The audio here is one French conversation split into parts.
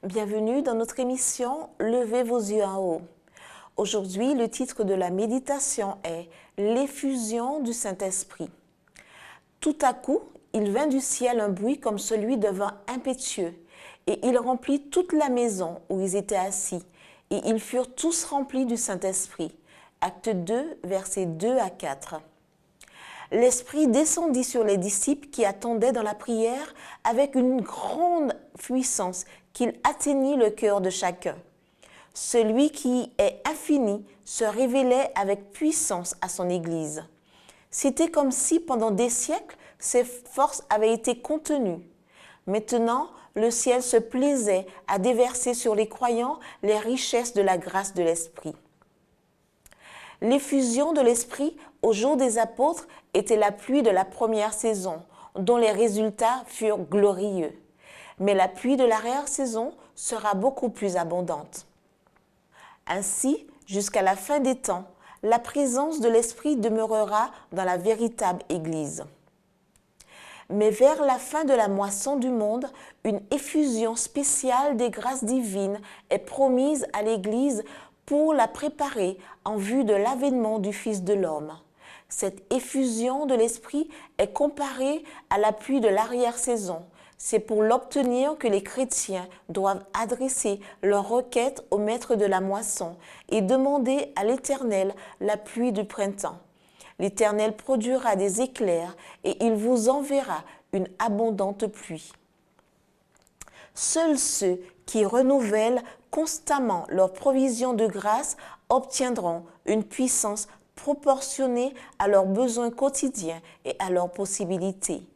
Bienvenue dans notre émission « Levez vos yeux en haut ». Aujourd'hui, le titre de la méditation est « L'effusion du Saint-Esprit ». Tout à coup, il vint du ciel un bruit comme celui de vent impétueux, et il remplit toute la maison où ils étaient assis, et ils furent tous remplis du Saint-Esprit. Acte 2, versets 2 à 4. L'Esprit descendit sur les disciples qui attendaient dans la prière avec une grande puissance qu'il atteignit le cœur de chacun. Celui qui est infini se révélait avec puissance à son Église. C'était comme si pendant des siècles, ses forces avaient été contenues. Maintenant, le ciel se plaisait à déverser sur les croyants les richesses de la grâce de l'Esprit. L'effusion de l'Esprit au jour des apôtres était la pluie de la première saison, dont les résultats furent glorieux. Mais la pluie de l'arrière-saison sera beaucoup plus abondante. Ainsi, jusqu'à la fin des temps, la présence de l'Esprit demeurera dans la véritable Église. Mais vers la fin de la moisson du monde, une effusion spéciale des grâces divines est promise à l'Église pour la préparer en vue de l'avènement du Fils de l'homme. Cette effusion de l'Esprit est comparée à la pluie de l'arrière-saison. C'est pour l'obtenir que les chrétiens doivent adresser leurs requêtes au maître de la moisson et demander à l'Éternel la pluie du printemps. L'Éternel produira des éclairs et il vous enverra une abondante pluie. Seuls ceux qui renouvellent constamment leur provision de grâce obtiendront une puissance proportionnée à leurs besoins quotidiens et à leurs possibilités.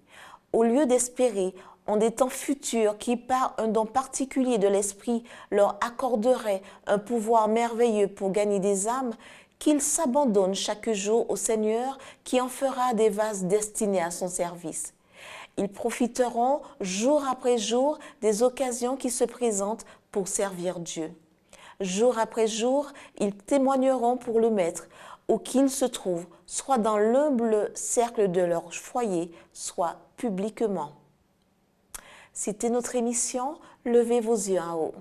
Au lieu d'espérer en des temps futurs qui, par un don particulier de l'Esprit, leur accorderait un pouvoir merveilleux pour gagner des âmes, qu'ils s'abandonnent chaque jour au Seigneur qui en fera des vases destinés à son service. Ils profiteront jour après jour des occasions qui se présentent pour servir Dieu. Jour après jour, ils témoigneront pour le Maître, où qu'ils se trouvent, soit dans l'humble cercle de leur foyer, soit publiquement. C'était notre émission « Levez vos yeux en haut ».